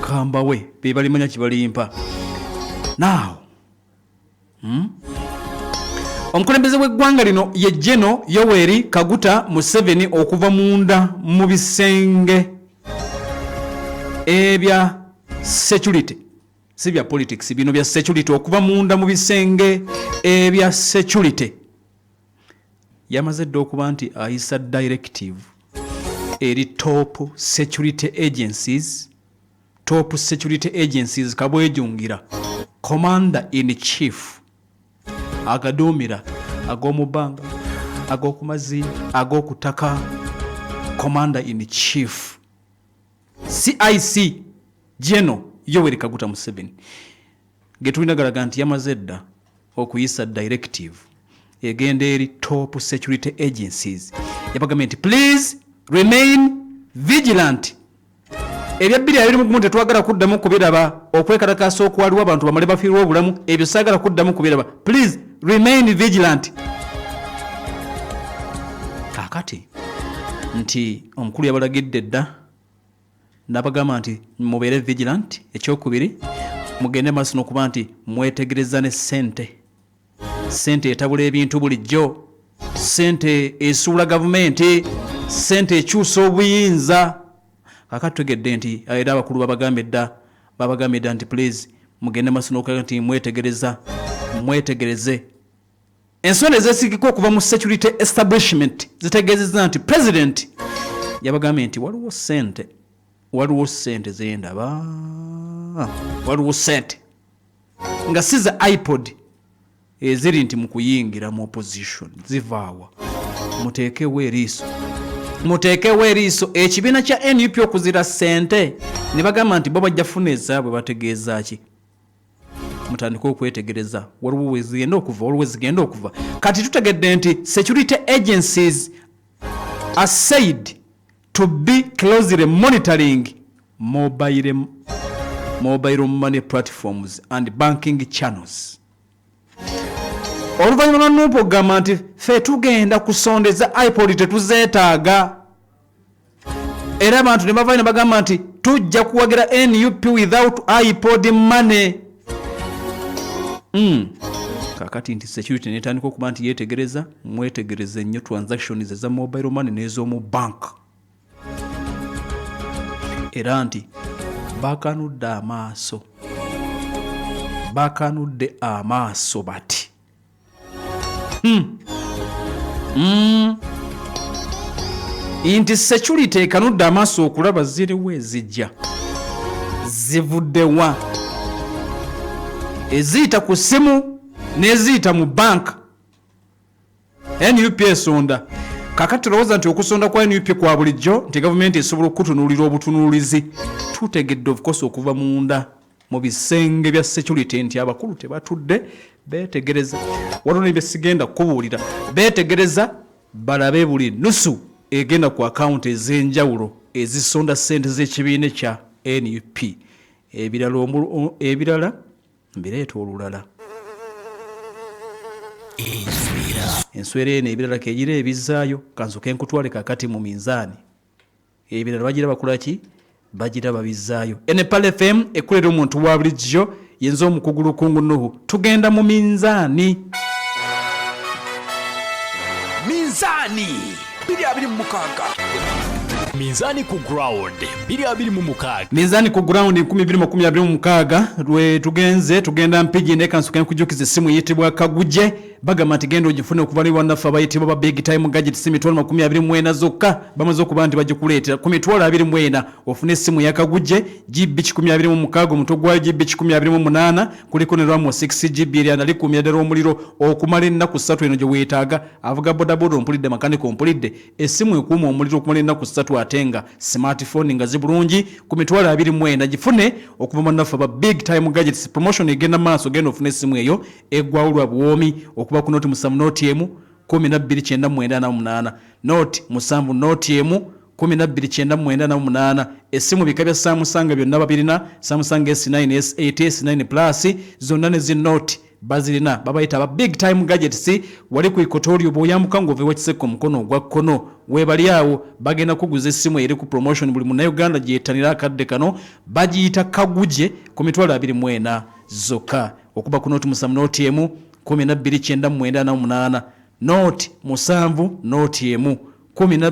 bakambawe be balimanya kibalimpa now omukulembeze w'eggwanga lino ye General Yoweri Kaguta Museveni okuva munda mu bisenge ebya security si bya politics bino bya security okuva munda mu bisenge ebya security yamaze dda okuba nti ayisa directive eri top security agencies kabwejungira commander in chief agaduumira ag'omubbanga ag'okumazzi ag'okutaka commander in chief CIC General Yoweri Kaguta Museveni getulinaga nti yamaze dda okuyisa directive egenda eri top security agencies yabagambe nti please remain vigilant ebya 2021 tetwagala kuddamu kubiraba okwekalakasa okwaliwo abantu bamale bafiirwa obulamu ebyo saagala kuddamu kubiraba please remain vigilant kakati nti omukulu yabalagidde dda nabagamba nti mubeere vigilant ekyokubiri mugende maaso n'okuba nti mwetegereza ne sente etabula ebintu bulijjo sente esuula gavumenti sente ekyusa obuyinza kakati tegedde nti era abakulu babagambye dda nti please mugende maaso n'okuba nti mwetegereze ensonga ezeesigika okuva mu security establishment zitegeezezza nti president yabagambye nti waliwo sente zendaba waliwo sente nga si za iPod eziri nti mu kuyingira mu opposition zivaawa muteekewo eriiso ekibiina kya NUP okuzira sente ne bagamba nti bo bajja funa ezaabwe bategeeza ki mutandika okwetegereza waliwo wezigenda okuva kati tutegedde nti security agencies are said to be closely monitoring mobile money platforms and banking channels. Oluvannyuma lwa NUP ogamba nti ffe tugenda kusondeza iPod tetuzeetaaga era abantu ne bavayo ne bagamba nti tujja kuwagira NUP without iPod money. Kakati nti security netandika okuba nti yeetegereza mwetegereze nnyo transactions eza mobile money n'ez'omu bank era nti bakanudde amaaso bati inti security ekanudde amaaso okulaba ziriwo ezijja zivuddewa eziyita ku simu n'eziyita mu bank NUP esonda kakati tulowooza nti okusonda kwa NUP kwa bulijjo nti gavumenti esobola okutunuulira obutunuulizi tutegedde of course okuva munda mu bisenge bya security nti abakulu tebatudde beetegereza waliwo ne besigenda kubuulira beetegereza balabe buli nusu egenda ku akawunti ez'enjawulo ezisonda ssente z'ekibiina kya NUP ebirala mbireeta olulala enswera eno ebirala kegira ebizaayo kansoke nkutwale kakati mu minzaani ebirala bagira bakola ki bagira babizaayo NPAL FM ekulera omuntu wa bulijjo yenza omukugu Lukungu Nuhu tugenda mu minzaani 2026 Mizani ku ground 2026 Mizani ku ground 2026 lwe tugenda mpigi ne kansuka nkujukiza simu yitibwa Kaguje bagamba nti genda ogifune okuvaliwa nafa bayitibwa ba big time gadget simu 2024 zokka bamaze okuba nti bagikuleetera 2024 ofune simu ya Kaguje GB 2026 omuto gwa GB 2028 kuliko ne RAM 6GB eri anali kumya omuliro okumala ennaku 3 eno gye weetaaga avuga bodaboda ompulidde makaniko ompulidde esimu ekuuma omuliro okumala ennaku 3 atenga smartphone nga zibulungi 2024 gifune okuva mu nafa ba big time gadgets promotion egenda maaso genda ofune simu eyo egwawulwa bwomi okuba ku noti musamu noti emu 1298 noti musambu noti emu 1298 esimu bikabya Samsung byonna babirina Samsung S9 S8 S9 Plus zonna ne zinoti bazirina babayita aba big time gadgets wali ku ikotorio boyambuka ngove wakiseko mukono gwa kono webali awo bagenda kuguza essimu eri ku promotion buli munnayuganda gyetanira akadde kano bagiyita kaguje ku mitwalo 24 zokka okuba ku noti musamu noti emu 12,998 noti musanvu noti emu 12